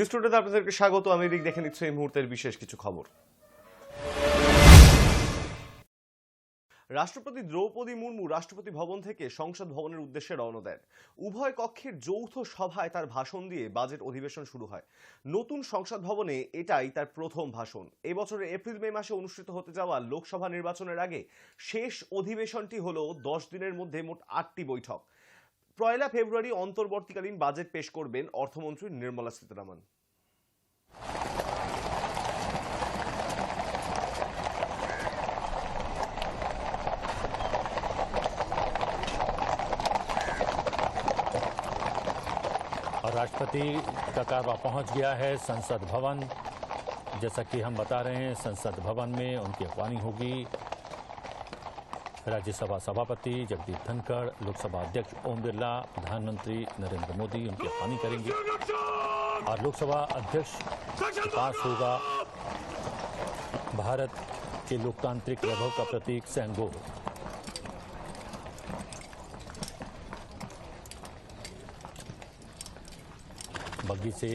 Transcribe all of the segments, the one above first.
News টুডেতে আপনাদেরকে স্বাগত। আমি এদিক দেখে নিচ্ছি এই মুহূর্তের বিশেষ কিছু খবর। রাষ্ট্রপতি দ্রৌপদী মুর্মু রাষ্ট্রপতি ভবন থেকে সংসদ ভবনের উদ্দেশ্যে রওনা দেন। উভয় কক্ষের যৌথ সভায় তার ভাষণ দিয়ে বাজেট অধিবেশন শুরু হয়। নতুন সংসদ ভবনে এটাই তার প্রথম ভাষণ। এবছরের এপ্রিল মে মাসে অনুষ্ঠিত হতে যাওয়া লোকসভা নির্বাচনের আগে শেষ অধিবেশনটি হল 10 দিনের মধ্যে মোট 8টি বৈঠক। 1 ফেব্রুয়ারি অন্তর্বর্তীকালীন বাজেট পেশ করবেন অর্থমন্ত্রী নির্মলা সীতারামন। और राष्ट्रपति का कारवा पहुंच गया है संसद भवन। जैसा कि हम बता रहे हैं, संसद भवन में उनकी अगवानी होगी। राज्यसभा सभापति जगदीप धनखड़, लोकसभा अध्यक्ष ओम बिरला, प्रधानमंत्री नरेंद्र मोदी उनकी अगवानी करेंगे और लोकसभा अध्यक्ष के पास होगा भारत के लोकतांत्रिक वैभव का प्रतीक सैंगो। बग्गी से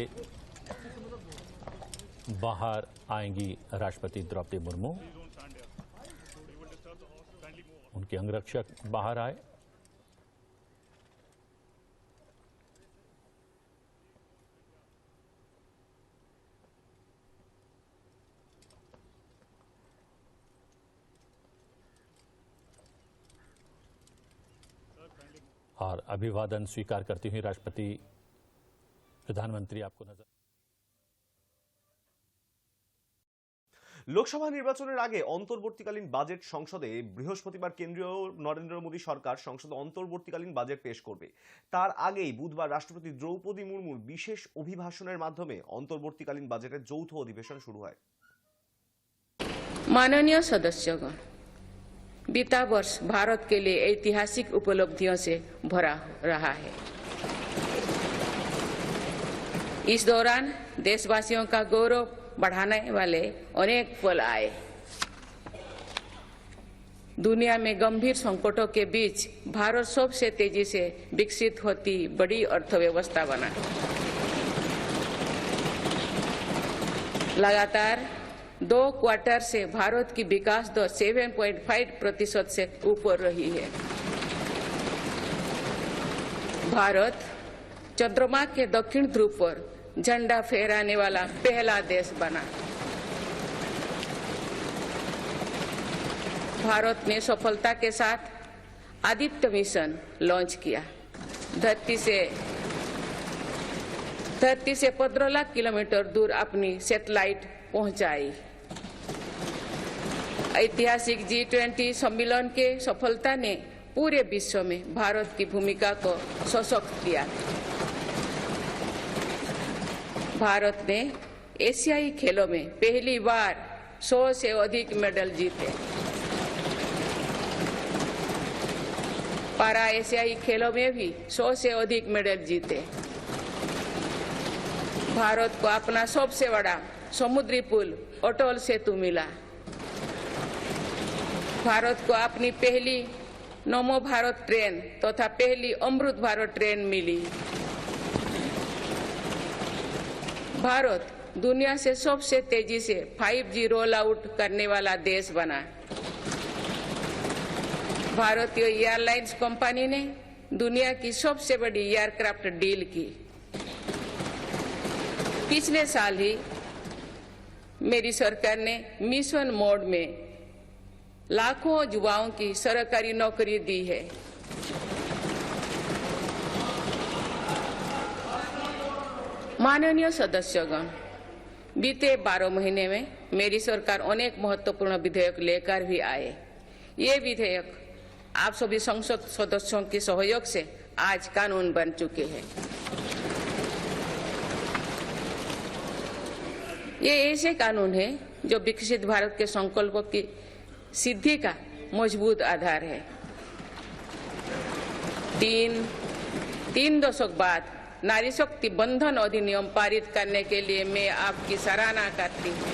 बाहर आएंगी राष्ट्रपति द्रौपदी मुर्मू। उनके अंगरक्षक बाहर आए। और अभिवादन स्वीकार करती हुई राष्ट्रपति प्रधानमंत्री आपको नजर। লোকসভা নির্বাচনের আগে অন্তর্বর্তীকালীন বাজেট সংসদে বৃহস্পতিবার কেন্দ্রীয় নরেন্দ্র মোদী সরকার সংসদে অন্তর্বর্তীকালীন বাজেট পেশ করবে। তার আগেই বুধবার রাষ্ট্রপতি দ্রৌপদী মুর্মুর বিশেষ অভিভাষণের মাধ্যমে অন্তর্বর্তীকালীন বাজেটের যৌথ অধিবেশন শুরু হয়। माननीय सदस्यगण, बीता वर्ष भारत के लिए ऐतिहासिक उपलब्धियों से भरा रहा है। इस दौरान देशवासियों का गौरव बढ़ाने वाले अनेक पल आए। दुनिया में गंभीर संकटों के बीच भारत सबसे तेजी से विकसित होती बड़ी अर्थव्यवस्था बना। लगातार 2 क्वार्टर से भारत की विकास दर 7.5% से ऊपर रही है। भारत चंद्रमा के दक्षिण ध्रुव पर झंडा फहराने वाला पहला देश बना। भारत ने सफलता के साथ आदित्य मिशन लॉन्च किया। धरती से 15 लाख किलोमीटर दूर अपनी सैटेलाइट पहुंचाई। ऐतिहासिक G20 सम्मेलन के सफलता ने पूरे विश्व में भारत की भूमिका को सशक्त किया। भारत ने एशियाई खेलों में पहली बार 100 से अधिक मेडल जीते। पारा एशियाई खेलों में भी 100 से अधिक मेडल जीते। भारत को अपना सबसे बड़ा समुद्री पुल अटल सेतु मिला। भारत को अपनी पहली नमो भारत ट्रेन तथा पहली अमृत भारत ट्रेन मिली। भारत दुनिया से सबसे तेजी से 5G रोल आउट करने वाला देश बना। भारतीय एयरलाइंस कंपनी ने दुनिया की सबसे बड़ी एयरक्राफ्ट डील की। पिछले साल ही मेरी सरकार ने मिशन मोड में लाखों युवाओं की सरकारी नौकरी दी है। माननीय सदस्यगण, बीते 12 महीने में मेरी सरकार अनेक महत्वपूर्ण विधेयक लेकर भी आए। ये विधेयक आप सभी संसद सदस्यों के सहयोग से आज कानून बन चुके हैं। ये ऐसे कानून हैं जो विकसित भारत के संकल्पों की सिद्धि का मजबूत आधार है। 3 दशक बाद नारी शक्ति बंधन अधिनियम पारित करने के लिए मैं आपकी सराहना करती हूँ।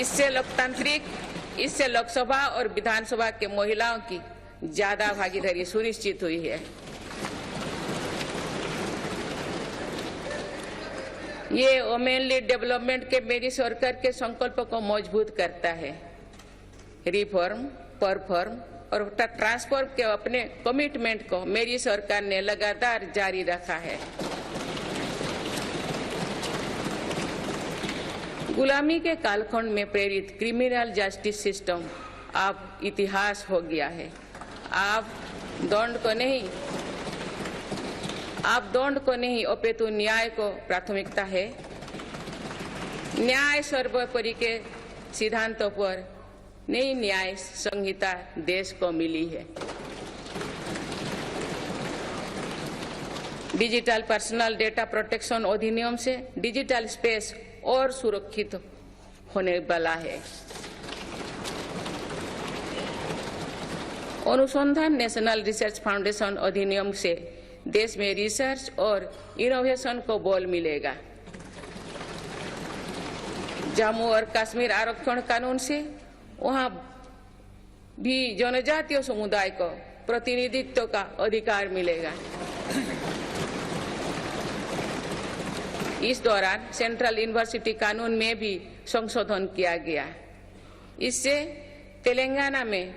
इससे लोकसभा और विधानसभा के महिलाओं की ज्यादा भागीदारी सुनिश्चित हुई है। ये वुमेन लीड डेवलपमेंट के मेरी सरकार के संकल्प को मजबूत करता है। रिफॉर्म, परफॉर्म और ट्रांसफॉर्म के अपने कमिटमेंट को मेरी सरकार ने लगातार जारी रखा है। गुलामी के कालखंड में प्रेरित क्रिमिनल जस्टिस सिस्टम अब इतिहास हो गया है। आप दंड को नहीं अपितु न्याय को प्राथमिकता है। न्याय सर्वोपरि के सिद्धांतों पर नई न्याय संहिता देश को मिली है। डिजिटल पर्सनल डेटा प्रोटेक्शन अधिनियम से डिजिटल स्पेस और सुरक्षित होने वाला है। अनुसंधान नेशनल रिसर्च फाउंडेशन अधिनियम से देश में रिसर्च और इनोवेशन को बल मिलेगा। जम्मू और कश्मीर आरक्षण कानून से वहां भी जनजातीय समुदाय को प्रतिनिधित्व का अधिकार मिलेगा। इस दौरान सेंट्रल यूनिवर्सिटी कानून में भी संशोधन किया गया। इससे तेलंगाना में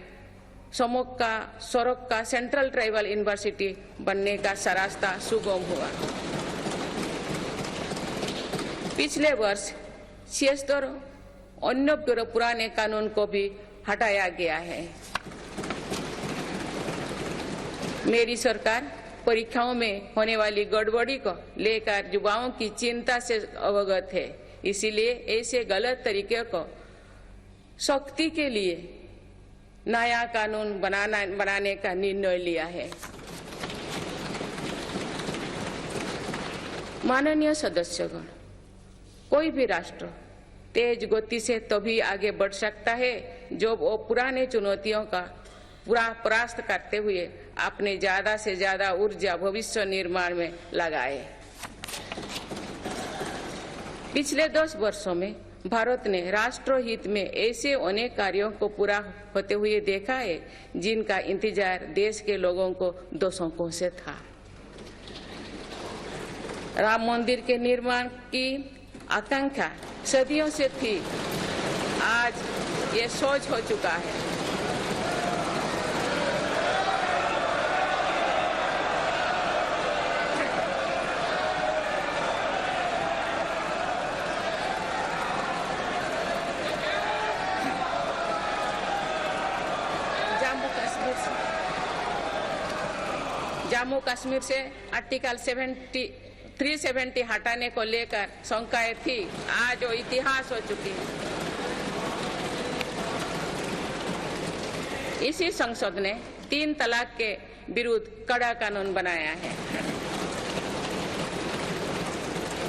सरोक का सेंट्रल ट्राइबल यूनिवर्सिटी बनने का रास्ता सुगम हुआ। पिछले वर्ष 76 अन्य पुराने कानून को भी हटाया गया है। मेरी सरकार परीक्षाओं में होने वाली गड़बड़ी को लेकर युवाओं की चिंता से अवगत है। इसीलिए ऐसे गलत तरीके को सख्ती के लिए नया कानून बनाने का निर्णय लिया है। माननीय सदस्यगण, कोई भी राष्ट्र तेज गति से तभी आगे बढ़ सकता है जब वो पुराने चुनौतियों का पूरा परास्त करते हुए अपने ज्यादा से ज्यादा ऊर्जा भविष्य निर्माण में लगाए। पिछले 10 वर्षों में भारत ने राष्ट्र हित में ऐसे अनेक कार्यों को पूरा होते हुए देखा है जिनका इंतजार देश के लोगों को दशकों से था। राम मंदिर के निर्माण की आकांक्षा सदियों से थी, आज ये सोच हो चुका है। जम्मू कश्मीर से आर्टिकल 370 हटाने को लेकर शंकाएं थी, आज वो इतिहास हो चुकी है। इसी संसद ने 3 तलाक के विरुद्ध कड़ा कानून बनाया है।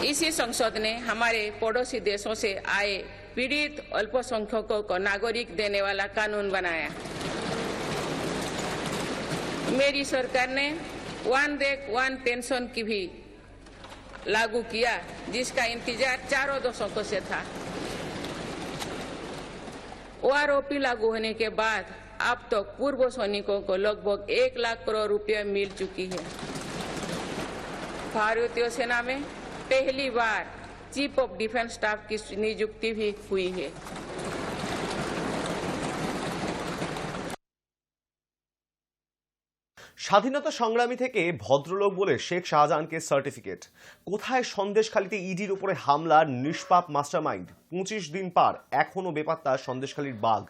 इसी संसद ने हमारे पड़ोसी देशों से आए पीड़ित अल्पसंख्यकों को नागरिक देने वाला कानून बनाया। मेरी सरकार ने वन रैंक वन पेंशन की भी लागू किया, जिसका इंतजार 4 दशकों से था। ओआरओपी लागू होने के बाद अब तो पूर्व सैनिकों को लगभग 1 लाख करोड़ रुपए मिल चुकी है। भारतीय सेना में पहली बार चीफ ऑफ डिफेंस स्टाफ की नियुक्ति भी हुई है। স্বাধীনতা সংগ্রামী থেকে ভদ্রলোক বলে শেখ শাহজাহানকে সার্টিফিকেট। কোথায় সন্দেশখালীতে ইডির উপরে হামলার নিষ্পাপ মাস্টারমাইন্ড? 25 দিন পার এখনো বেপাত্তা সন্দেশখালীর বাঘ।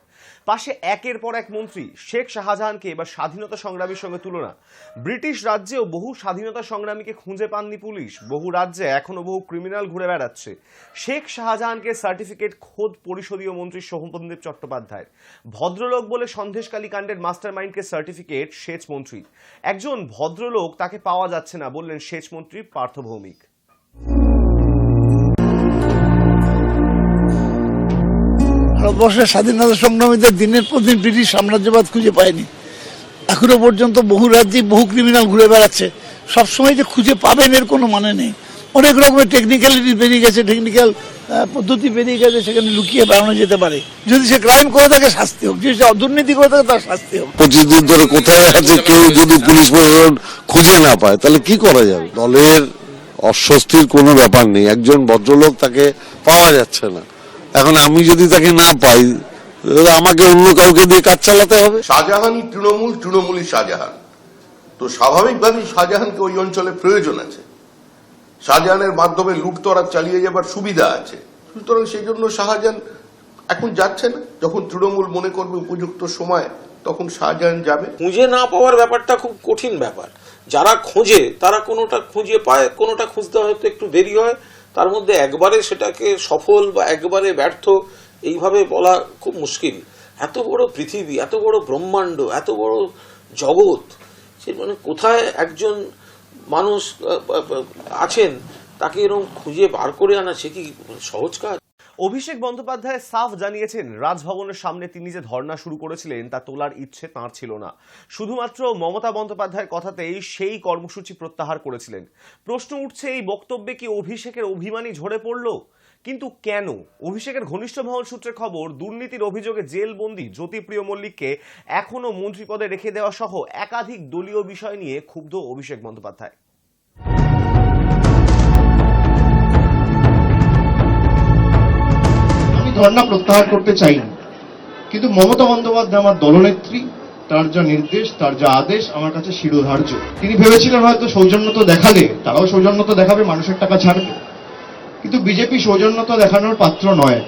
পাশে একের পর এক মন্ত্রী। শেখ শাহজাহানকে এবার স্বাধীনতা সংগ্রামীর সঙ্গে তুলনা। ব্রিটিশ রাজ্যেও বহু স্বাধীনতা সংগ্রামীকে খুঁজে পাননি পুলিশ। বহু রাজ্যে এখনো বহু ক্রিমিনাল ঘুরে বেড়াচ্ছে। শেখ শাহজাহানকে সার্টিফিকেট খোদ পরিষদীয় মন্ত্রী শোভনদেব চট্টোপাধ্যায়ের। ভদ্রলোক বলে সন্দেশখালী কাণ্ডের মাস্টারমাইন্ডকে সার্টিফিকেট সেচ মন্ত্রী। একজন ভদ্রলোক তাকে পাওয়া যাচ্ছে না বললেন সেচ মন্ত্রী পার্থ ভৌমিক। ভারতবর্ষের স্বাধীনতা সংগ্রামীদের দিনের পর দিন ব্রিটিশ সাম্রাজ্যবাদ খুঁজে পায়নি। এখনো পর্যন্ত বহু রাজ্যে বহু ক্রিমিনাল ঘুরে বেড়াচ্ছে। সবসময় যে খুঁজে পাবেন এর কোনো মানে নেই। অনেক রকমের টেকনিক্যালিটি বেরিয়ে গেছে, টেকনিক্যাল পদ্ধতি বেরিয়ে গেছে, সেখানে লুকিয়ে বেড়ানো যেতে পারে। যদি সে ক্রাইম করে থাকে শাস্তি হোক, যদি সে দুর্নীতি করে থাকে তার শাস্তি হোক। 25 দিন ধরে কোথায় আছে কেউ যদি পুলিশ প্রশাসন খুঁজে না পায় তাহলে কি করা যাবে? দলের অস্বস্তির কোনো ব্যাপার নেই, একজন ভদ্রলোক তাকে পাওয়া যাচ্ছে না। এখন আমি যদি তাকে না পাই, আমাকে অন্য কাউকে দিয়ে কাজ চালাতে হবে। শাহজাহানই তৃণমূল, তৃণমূলই শাহজাহান। তো স্বাভাবিকভাবেই শাহজাহানকে ওই অঞ্চলে প্রয়োজন আছে। শাহজাহানের মাধ্যমে লুটতরা চালিয়ে যাবার সুবিধা আছে। সুতরাং সেই জন্য শাহজাহান এখন যাচ্ছে না। যখন তৃণমূল মনে করবে উপযুক্ত সময়, তখন শাহজাহান যাবে। খুঁজে না পাওয়ার ব্যাপারটা খুব কঠিন ব্যাপার। যারা খোঁজে তারা কোনোটা খুঁজে পায়, কোনোটা খুঁজতে হয়তো একটু দেরি হয়। তার মধ্যে একবারে সেটাকে সফল বা একবারে ব্যর্থ এইভাবে বলা খুব মুশকিল। এত বড় পৃথিবী, এত বড় ব্রহ্মাণ্ড, এত বড় জগৎ, সে মানে কোথায় একজন মানুষ আছেন তাকে এরকম খুঁজে বার করে আনা সে কি সহজ কাজ? অভিষেক বন্দ্যোপাধ্যায় সাফ জানিয়েছেন, রাজভবনের সামনে তিনি যে ধর্ণা শুরু করেছিলেন তা তোলার ইচ্ছে তাঁর ছিল না। শুধুমাত্র মমতা বন্দ্যোপাধ্যায়ের কথাতেই সেই কর্মসূচি প্রত্যাহার করেছিলেন। প্রশ্ন উঠছে, এই বক্তব্যে কি অভিষেকের অভিমানই ঝরে পড়ল? কিন্তু কেন? অভিষেকের ঘনিষ্ঠ মহল সূত্রে খবর, দুর্নীতির অভিযোগে জেলবন্দি জ্যোতিপ্রিয় মল্লিককে এখনো মন্ত্রীপদে রেখে দেওয়া সহ একাধিক দলীয় বিষয় নিয়ে ক্ষুব্ধ অভিষেক বন্দ্যোপাধ্যায়। ধর্ণা প্রত্যাহার করতে চাই না, কিন্তু মমতা বন্দ্যোপাধ্যায় আমার দলনেত্রী, তার যা নির্দেশ, তার যা আদেশ আমার কাছে শিরোধার্য। তিনি ভেবেছিলেন হয়তো সৌজন্যতা দেখালে তারাও সৌজন্যতা দেখাবে, মানুষের টাকা ছাড়বে, কিন্তু বিজেপি সৌজন্যতা দেখানোর পাত্র নয়।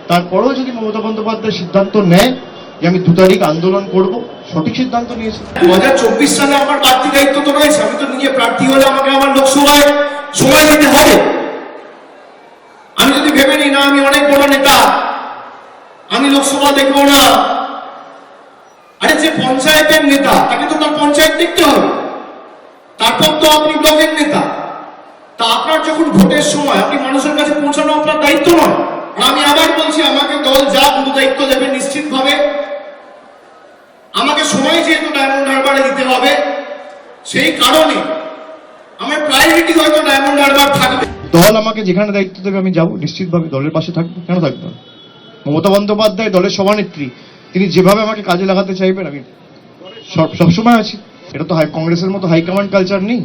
তারপরেও যদি মমতা বন্দ্যোপাধ্যায় সিদ্ধান্ত নেয় যে আমি 2 তারিখ আন্দোলন করব, সঠিক সিদ্ধান্ত নিয়েছে। 2024 সালে আমার প্রার্থী দায়িত্ব তো রয়েছে। আমি তো নিজে প্রার্থী হলে আমাকে আমার লোকসভায় সময় দিতে হবে। আমি যদি ভেবে নিই না আমি অনেক বড় নেতা, আমি লোকসভা দেখবো না, আরে যে পঞ্চায়েতের নেতা তাকে তো তার পঞ্চায়েত দেখতে হবে, তারপর তো আপনি ব্লকের নেতা। তা আপনার যখন ভোটের সময় আপনি মানুষের কাছে পৌঁছানো আপনার দায়িত্ব নয়? আর আমি আবার বলছি, আমাকে দল যা গুরু দায়িত্ব দেবে নিশ্চিতভাবে আমাকে সময় যেহেতু ডায়মন্ড হারবারে দিতে হবে, সেই কারণে আমার প্রায়োরিটি হয়তো ডায়মন্ড হারবার থাকবে। দল আমাকে যেখানে দায়িত্ব দেবে আমি যাব, নিশ্চিতভাবে দলের পাশে থাকবো। কেন থাকবো? মমতা বন্দ্যোপাধ্যায় দলের সভানেত্রী, তিনি যেভাবে আমাকে কাজে লাগাতে চাইবেন আমি সবসময় আছি। এটা তো কংগ্রেসের মতো হাইকমান্ড কালচার নেই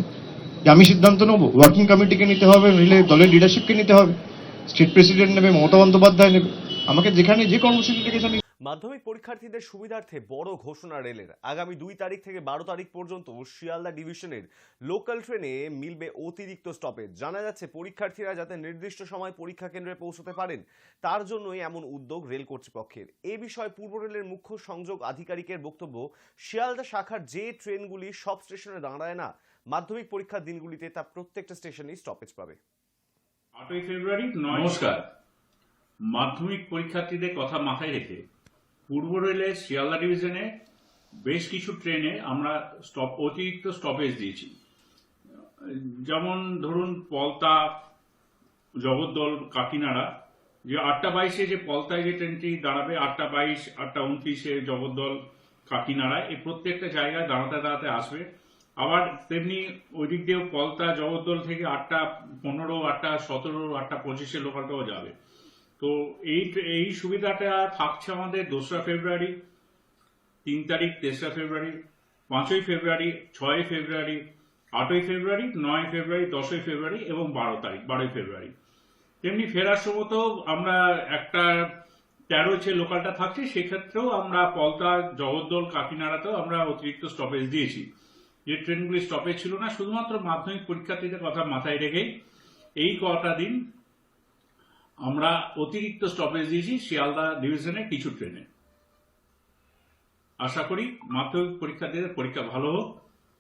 যে আমি সিদ্ধান্ত নেবো। ওয়ার্কিং কমিটিকে নিতে হবে, নইলে দলের লিডারশিপকে নিতে হবে, স্টেট প্রেসিডেন্ট নেবে, মমতা বন্দ্যোপাধ্যায় নেবে। আমাকে যেখানে যে কর্মসূচি ডেকেছে আমি। মাধ্যমিক পরীক্ষার্থীদের সুবিধার্থে বড় ঘোষণা রেলের। আগামী 2 তারিখ থেকে 12 তারিখ পর্যন্ত শিয়ালদা ডিভিশনের লোকাল ট্রেনে মিলবে অতিরিক্ত স্টপেজ। জানা যাচ্ছে, পরীক্ষার্থীরা যাতে নির্দিষ্ট সময় পরীক্ষা কেন্দ্রে পৌঁছতে পারেন তার জন্যই এমন উদ্যোগ রেল কর্তৃপক্ষের। এ বিষয়ে পূর্ব রেলের মুখ্য সংযোগ আধিকারিকের বক্তব্য, শিয়ালদা শাখার যে ট্রেনগুলি সব স্টেশনে দাঁড়ায় না, মাধ্যমিক পরীক্ষার দিনগুলিতে তা প্রত্যেকটা স্টেশনেই স্টপেজ পাবে। 8ই ফেব্রুয়ারি। নমস্কার। মাধ্যমিক পরীক্ষার্থীদের কথা মাথায় রেখে পূর্ব রেলের শিয়ালদা ডিভিশনে বেশ কিছু ট্রেনে আমরা অতিরিক্ত স্টপেজ দিয়েছি। যেমন ধরুন পলতা, জগদ্দল, কাকিনাড়া, যে 8:22-এ যে পলতায় যে ট্রেনটি দাঁড়াবে, 8:22, 8:29-এ জগদ্দল, কাকিনাড়া, এই প্রত্যেকটা জায়গায় দাঁড়াতে দাঁড়াতে আসবে। আবার তেমনি ওই দিক দিয়েও পলতা, জগদ্দল থেকে 8:15, 8:17, 8:25-এ লোকালটাও যাবে। তো এই সুবিধাটা থাকছে আমাদের 2রা ফেব্রুয়ারি, 3 তারিখ, 3রা ফেব্রুয়ারি, 5ই ফেব্রুয়ারি, 6ই ফেব্রুয়ারি, 8ই ফেব্রুয়ারি, 9ই ফেব্রুয়ারি, 10ই ফেব্রুয়ারি এবং 12ই ফেব্রুয়ারি। তেমনি ফেরার সময়তেও আমরা একটা 13 যে লোকালটা থাকছে সেক্ষেত্রেও আমরা পলতা, জগদ্দল, কাকিনাড়াতেও আমরা অতিরিক্ত স্টপেজ দিয়েছি। যে ট্রেনগুলি স্টপেজ ছিল না, শুধুমাত্র মাধ্যমিক পরীক্ষার্থীদের কথা মাথায় রেখেই এই কটা দিন আমরা অতিরিক্ত স্টপেজ দিয়েছি শিয়ালদা ডিভিশনের কিছু ট্রেনে। আশা করি মাধ্যমিক পরীক্ষার্থীদের পরীক্ষা ভালো হোক।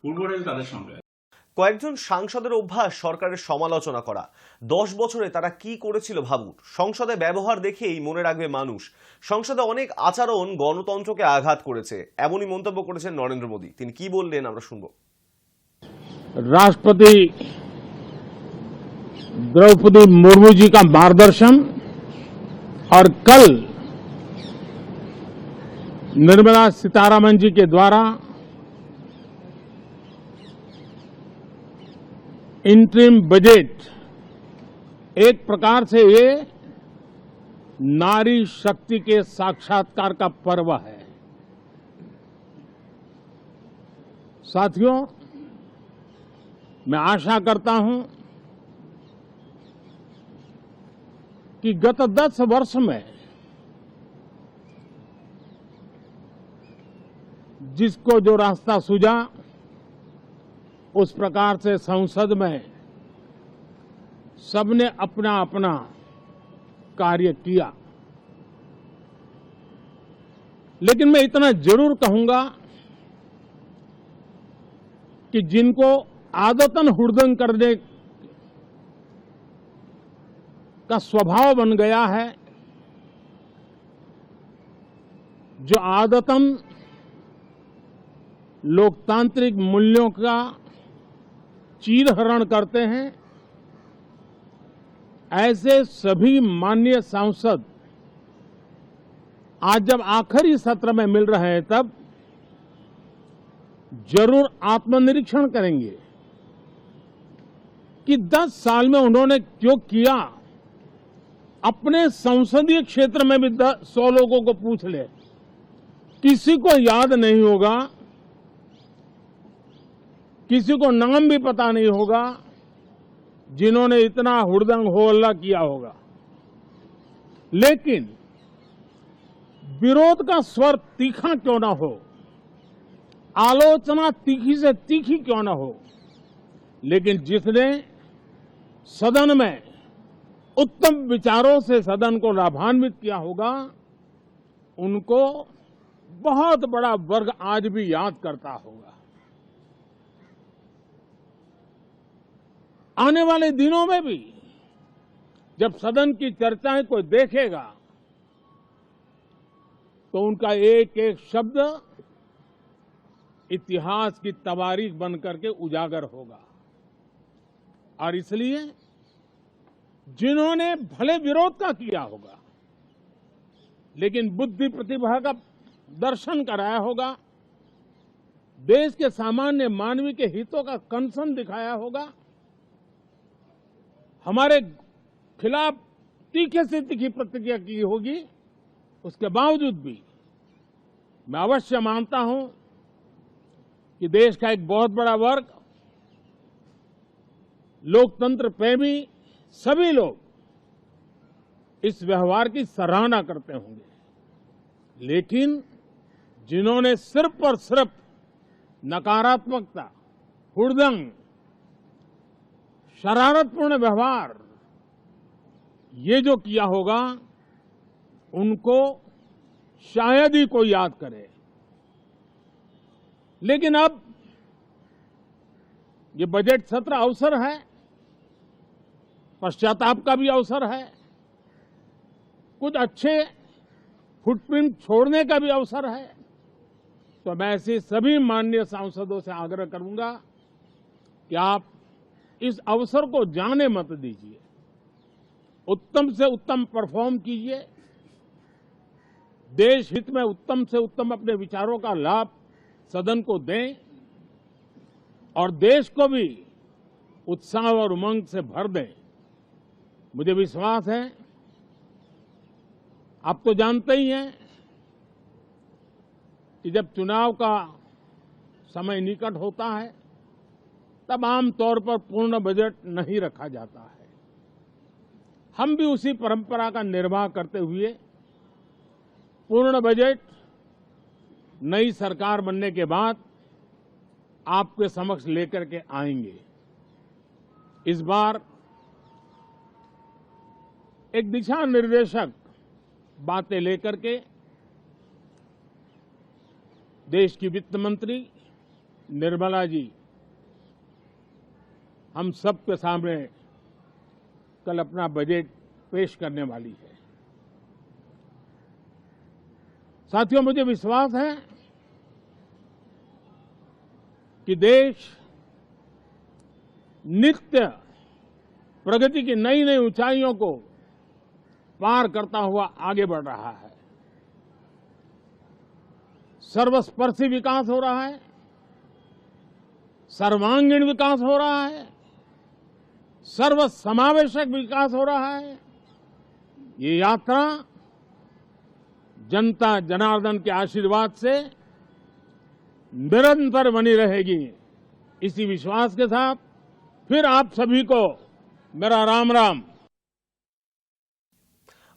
পূর্ব রেল তাদের সঙ্গে। কয়েকজন সাংসদের অভ্যাস সরকারের সমালোচনা করা। 10 বছরে তারা কি করেছিল ভাবুন। সংসদে ব্যবহার দেখেই মনে রাখবে মানুষ। সংসদে অনেক আচরণ গণতন্ত্রকে আঘাত করেছে, এমনই মন্তব্য করেছেন নরেন্দ্র মোদী। তিনি কি বললেন আমরা শুনব। राष्ट्रपति द्रौपदी मुर्मू जी का मार्गदर्शन और कल निर्मला सीतारमण जी के द्वारा इंटरिम बजट एक प्रकार से ये नारी शक्ति के साक्षात्कार का पर्व है। साथियों, मैं आशा करता हूं कि गत 10 वर्ष में जिसको जो रास्ता सूझा उस प्रकार से संसद में सबने अपना अपना कार्य किया। लेकिन मैं इतना जरूर कहूंगा कि जिनको आदतन हुड़दंग करने का स्वभाव बन गया है, जो आदतन लोकतांत्रिक मूल्यों का चीरहरण करते हैं, ऐसे सभी माननीय सांसद आज जब आखिरी सत्र में मिल रहे हैं तब जरूर आत्मनिरीक्षण करेंगे कि 10 साल में उन्होंने क्यों किया। अपने संसदीय क्षेत्र में भी 100 लोगों को पूछ ले, किसी को याद नहीं होगा, किसी को नाम भी पता नहीं होगा जिन्होंने इतना हुड़दंग हो हल्ला किया होगा। लेकिन विरोध का स्वर तीखा क्यों ना हो, आलोचना तीखी से तीखी क्यों ना हो, लेकिन जिसने सदन में उत्तम विचारों से सदन को लाभान्वित किया होगा, उनको बहुत बड़ा वर्ग आज भी याद करता होगा। आने वाले दिनों में भी जब सदन की चर्चाएं कोई देखेगा तो उनका एक एक शब्द इतिहास की तवारीख बन करके उजागर होगा। और इसलिए जिन्होंने भले विरोध का किया होगा लेकिन बुद्धि प्रतिभा का दर्शन कराया होगा, देश के सामान्य मानवी के हितों का कंसर्न दिखाया होगा, हमारे खिलाफ तीखे से तीखी प्रतिक्रिया की होगी, उसके बावजूद भी मैं अवश्य मानता हूं कि देश का एक बहुत बड़ा वर्ग, लोकतंत्र प्रेमी सभी लोग इस व्यवहार की सराहना करते होंगे। लेकिन जिन्होंने सिर्फ और सिर्फ नकारात्मकता, हुड़दंग, शरारतपूर्ण व्यवहार ये जो किया होगा, उनको शायद ही कोई याद करे। लेकिन अब ये बजट सत्र अवसर है, पश्चाताप का भी अवसर है, कुछ अच्छे फुटप्रिंट छोड़ने का भी अवसर है। तो मैं ऐसे सभी माननीय सांसदों से आग्रह करूंगा कि आप इस अवसर को जाने मत दीजिए, उत्तम से उत्तम परफॉर्म कीजिए, देश हित में उत्तम से उत्तम अपने विचारों का लाभ सदन को दें और देश को भी उत्साह और उमंग से भर दें। मुझे विश्वास है, आप तो जानते ही हैं कि जब चुनाव का समय निकट होता है तब आमतौर पर पूर्ण बजट नहीं रखा जाता है। हम भी उसी परंपरा का निर्वाह करते हुए पूर्ण बजट नई सरकार बनने के बाद आपके समक्ष लेकर के आएंगे। इस बार एक दिशा निर्देशक बातें लेकर के देश की वित्त मंत्री निर्मला जी हम सबके सामने कल अपना बजट पेश करने वाली है। साथियों, मुझे विश्वास है कि देश नित्य प्रगति की नई नई ऊंचाइयों को पार करता हुआ आगे बढ़ रहा है। सर्वस्पर्शी विकास हो रहा है, सर्वांगीण विकास हो रहा है, सर्वसमावेशक विकास हो रहा है, ये यात्रा जनता जनार्दन के आशीर्वाद से निरंतर बनी रहेगी। इसी विश्वास के साथ फिर आप सभी को मेरा राम राम।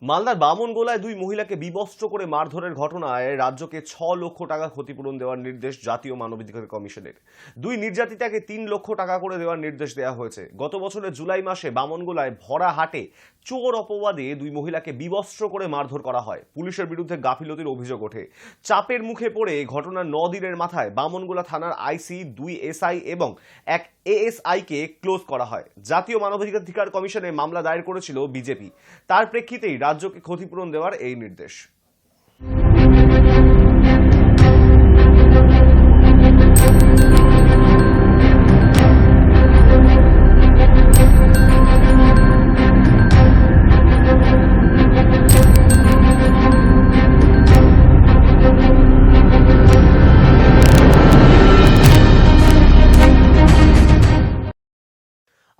মালদার বামনগোলায় দুই মহিলাকে বিবস্ত্র করে মারধরের ঘটনায় রাজ্যকে 6 লক্ষ টাকা ক্ষতিপূরণ দেওয়ার নির্দেশ জাতীয় মানবাধিকার কমিশনের। দুই নির্যাতিতাকে 3 লক্ষ টাকা করে দেওয়ার নির্দেশ দেওয়া হয়েছে। গত বছরের জুলাই মাসে বামনগোলায় ভরা হাটে চোর অপবাদে দুই মহিলাকে বিবস্ত্র করে মারধর করা হয়। পুলিশের বিরুদ্ধে গাফিলতির অভিযোগ ওঠে। চাপের মুখে পড়ে ঘটনার 9 দিনের মাথায় বামনগোলা থানার আইসি, 2 এসআই এবং 1 এএসআই কে ক্লোজ করা হয়। জাতীয় মানবাধিকার কমিশনে মামলা দায়ের করেছিল বিজেপি। তার প্রেক্ষিতেই রাজ্যকে ক্ষতিপূরণ দেওয়ার এই নির্দেশ।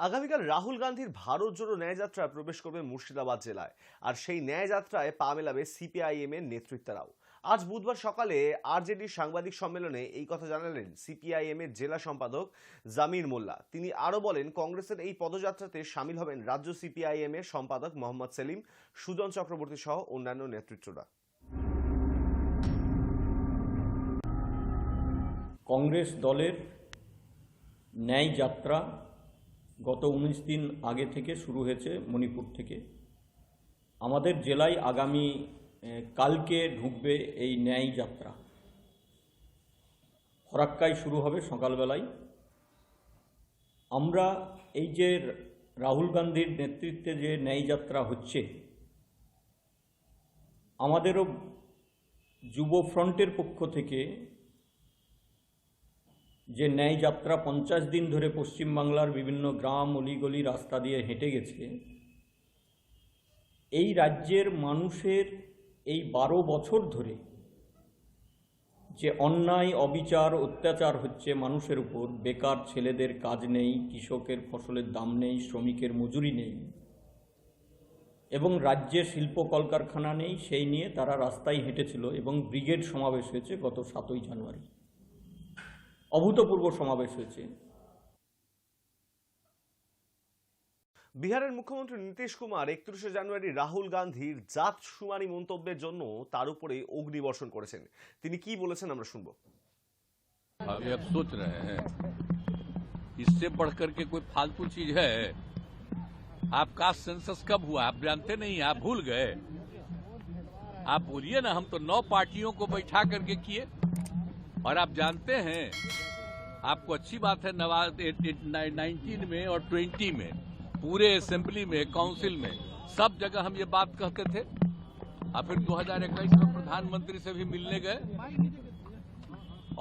আগামীকাল রাহুল গান্ধীর ভারত জোড়ো ন্যায়যাত্রা প্রবেশ করবে মুর্শিদাবাদ জেলায়। আর সেই ন্যায়যাত্রায় পা মেলাবে সিপিআইএম এর নেতৃত্বরাও। আজ বুধবার সকালে আরজেডির সাংবাদিক সম্মেলনে এই কথা জানালেন সিপিআইএম এর জেলা সম্পাদক জামির মোল্লা। তিনি আরো বলেন, কংগ্রেসের এই পদযাত্রাতে শামিল হবেন রাজ্য সিপিআইএম এর সম্পাদক মোহাম্মদ সেলিম, সুজন চক্রবর্তী সহ অন্যান্য নেতৃত্বরা। কংগ্রেস দলের ন্যায় যাত্রা গত 19 দিন আগে থেকে শুরু হয়েছে মণিপুর থেকে। আমাদের জেলায় আগামী কালকে ঢুকবে এই ন্যায় যাত্রা। ফরাক্কায় শুরু হবে সকালবেলায়। আমরা এই যে রাহুল গান্ধীর নেতৃত্বে যে ন্যায় যাত্রা হচ্ছে, আমাদেরও যুব ফ্রন্টের পক্ষ থেকে যে ন্যায় যাত্রা 50 দিন ধরে পশ্চিমবাংলার বিভিন্ন গ্রাম, অলিগলি, রাস্তা দিয়ে হেঁটে গেছে, এই রাজ্যের মানুষের এই 12 বছর ধরে যে অন্যায়, অবিচার, অত্যাচার হচ্ছে মানুষের উপর, বেকার ছেলেদের কাজ নেই, কৃষকের ফসলের দাম নেই, শ্রমিকের মজুরি নেই এবং রাজ্যে শিল্প কলকারখানা নেই, সেই নিয়ে তারা রাস্তায় হেঁটেছিল এবং ব্রিগেড সমাবেশ হয়েছে গত 7ই জানুয়ারি। অভূতপূর্ব সমাবেশ হয়েছে। বিহারের মুখ্যমন্ত্রী নীতিশ কুমার 31শে জানুয়ারি রাহুল গান্ধীর জাত শুমারি মন্তব্যের জন্য তার উপরে অগ্নিবর্ষণ করেছেন। তিনি কি বলেছেন আমরা শুনব। अभी अब सोच रहे हैं, इससे बढ़कर के कोई फालतू चीज है? आपका सेंसस कब हुआ? आप जानते नहीं, आप भूल गए? आप बोलिए ना, हम तो 9 पार्टियों को बैठा करके किए। और आप जानते हैं, आपको अच्छी बात है, 19 में और 20 में पूरे असेंबली में, काउंसिल में, सब जगह हम ये बात कहते थे। और फिर 2021 में प्रधानमंत्री से भी मिलने गए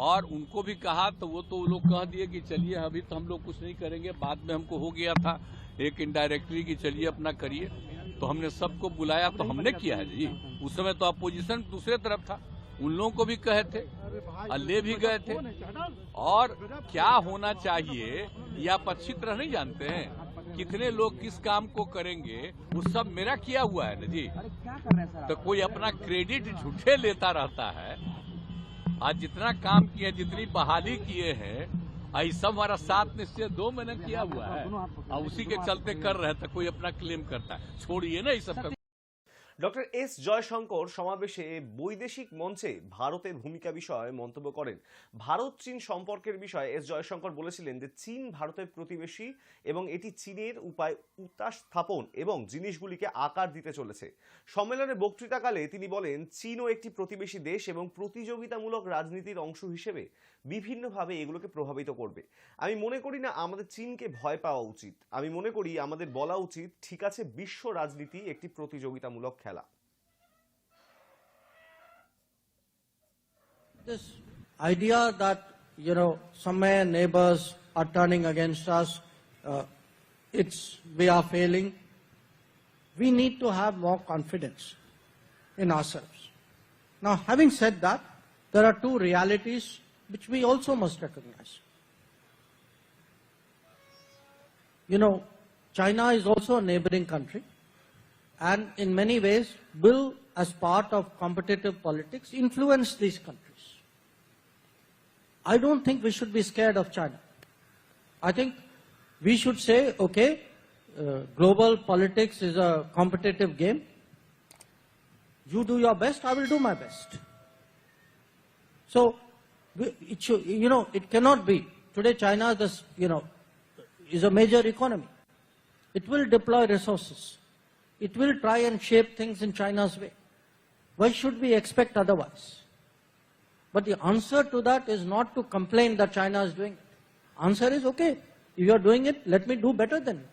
और उनको भी कहा, तो वो लोग कह दिए कि चलिए अभी तो हम लोग कुछ नहीं करेंगे, बाद में हमको हो गया था एक इनडायरेक्टली कि चलिए अपना करिए। तो हमने सबको बुलाया, तो हमने किया है जी। उस समय तो अपोजिशन दूसरे तरफ था, उन लोगों को भी कहे थे और ले भी गए थे। और क्या होना चाहिए ये आप अच्छी तरह नहीं जानते हैं। कितने लोग किस काम को करेंगे वो सब मेरा किया हुआ है ना जी। तो कोई अपना क्रेडिट झूठे लेता रहता है। आज जितना काम किए, जितनी बहाली किए हैं, ये सब हमारा 7 निश्चय 2 महीने किया हुआ है और उसी के चलते कर रहे थे। कोई अपना क्लेम करता है, छोड़िए ना ये सब। ডক্টর এস জয়শঙ্কর সমাবেশে বৈদেশিক মঞ্চে ভারতের ভূমিকা বিষয়ে মন্তব্য করেন। ভারত চীন সম্পর্কের বিষয়ে এস জয়শঙ্কর বলেছিলেন যে চীন ভারতের প্রতিবেশী এবং এটি চীনের উপায় উত্তাস স্থাপন এবং জিনিসগুলিকে আকার দিতে চলেছে। সম্মেলনে বক্তৃতাকালে তিনি বলেন, চীনও একটি প্রতিবেশী দেশ এবং প্রতিযোগিতামূলক রাজনীতির অংশ হিসেবে বিভিন্নভাবে এগুলোকে প্রভাবিত করবে। আমি মনে করি না আমাদের চীনকে ভয় পাওয়া উচিত। আমি মনে করি আমাদের বলা উচিত, ঠিক আছে, বিশ্ব রাজনীতি একটি প্রতিযোগিতামূলক খেলা। This idea that, somewhere neighbors are turning against us, we are failing. We need to have more confidence in ourselves. Now, having said that, there are two realities which we also must recognize. China is also a neighboring country, and in many ways will, as part of competitive politics, influence these countries. I don't think we should be scared of China. I think we should say, okay, global politics is a competitive game. You do your best, I will do my best. So, it cannot be. Today China is a major economy. It will deploy resources. It will try and shape things in China's way. Why should we expect otherwise? But the answer to that is not to complain that China is doing it. Answer is, okay, if you are doing it, let me do better than you.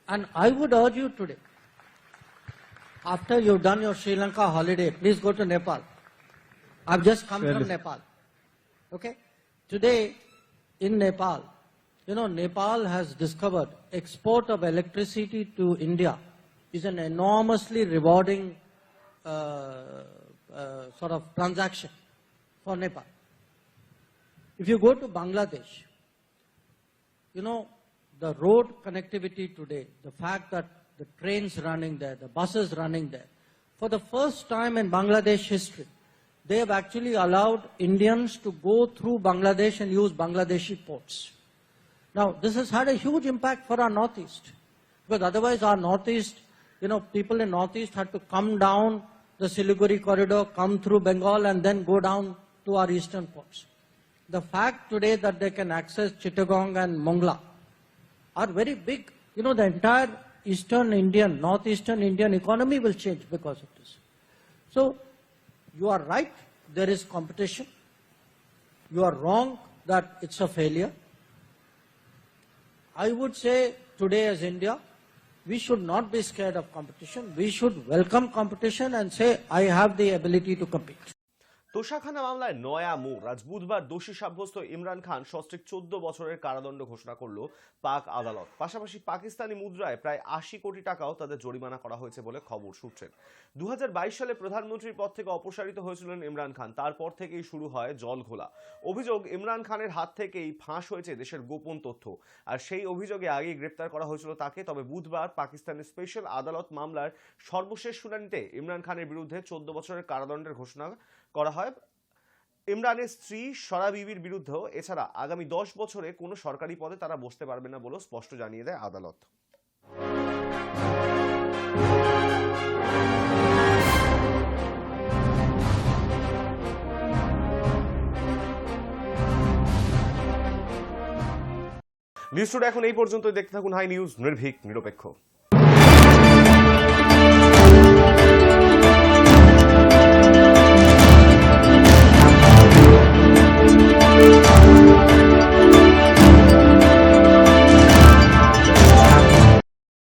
And I would urge you today, after you've done your Sri Lanka holiday, please go to Nepal. I've just come from Nepal. Okay? Today, in Nepal, Nepal has discovered export of electricity to India is an enormously rewarding sort of transaction for Nepal. If you go to Bangladesh, the road connectivity today, the fact that the trains running there, the buses running there, for the first time in Bangladesh history, they have actually allowed Indians to go through Bangladesh and use Bangladeshi ports. Now, this has had a huge impact for our Northeast, because otherwise our Northeast, people in Northeast had to come down the Siliguri corridor, come through Bengal and then go down to our eastern ports. The fact today that they can access Chittagong and Mongla are very big. The entire northeastern Indian economy will change because of this. So, you are right, there is competition. You are wrong that it's a failure. I would say today as India, we should not be scared of competition. We should welcome competition and say, I have the ability to compete. তোষাখানা মামলায় নয়া মোড়। আজ বুধবার দোষী সাব্যস্ত ইমরান খান সস্ত্রীক 14 বছরের কারাদণ্ড ঘোষণা করল পাক আদালত। পাশাপাশি পাকিস্তানি মুদ্রায় প্রায় 80 কোটি টাকাও তাদের জরিমানা করা হয়েছে বলে খবর সূত্রের। 2022 সালে প্রধানমন্ত্রীর পদ থেকে অপসারিত হয়েছিলেন ইমরান খান। তারপর থেকেই শুরু হয় জলঘোলা। অভিযোগ, ইমরান খানের হাত থেকেই ফাঁস হয়েছে দেশের গোপন তথ্য, আর সেই অভিযোগে আগেই গ্রেপ্তার করা হয়েছিল তাকে। তবে বুধবার পাকিস্তানের স্পেশাল আদালত মামলার সর্বশেষ শুনানিতে ইমরান খানের বিরুদ্ধে 14 বছরের কারাদণ্ডের ঘোষণা করা হয়। ইমরানের স্ত্রী সরা বিবির বিরুদ্ধেও এছাড়া আগামী 10 বছরে কোনো সরকারি পদে তারা বসতে পারবে না বলেও স্পষ্ট জানিয়ে দেয় আদালত। নিউজ টুডে এখন এই পর্যন্তই। দেখতে থাকুন হাই নিউজ, নির্ভীক নিরপেক্ষ।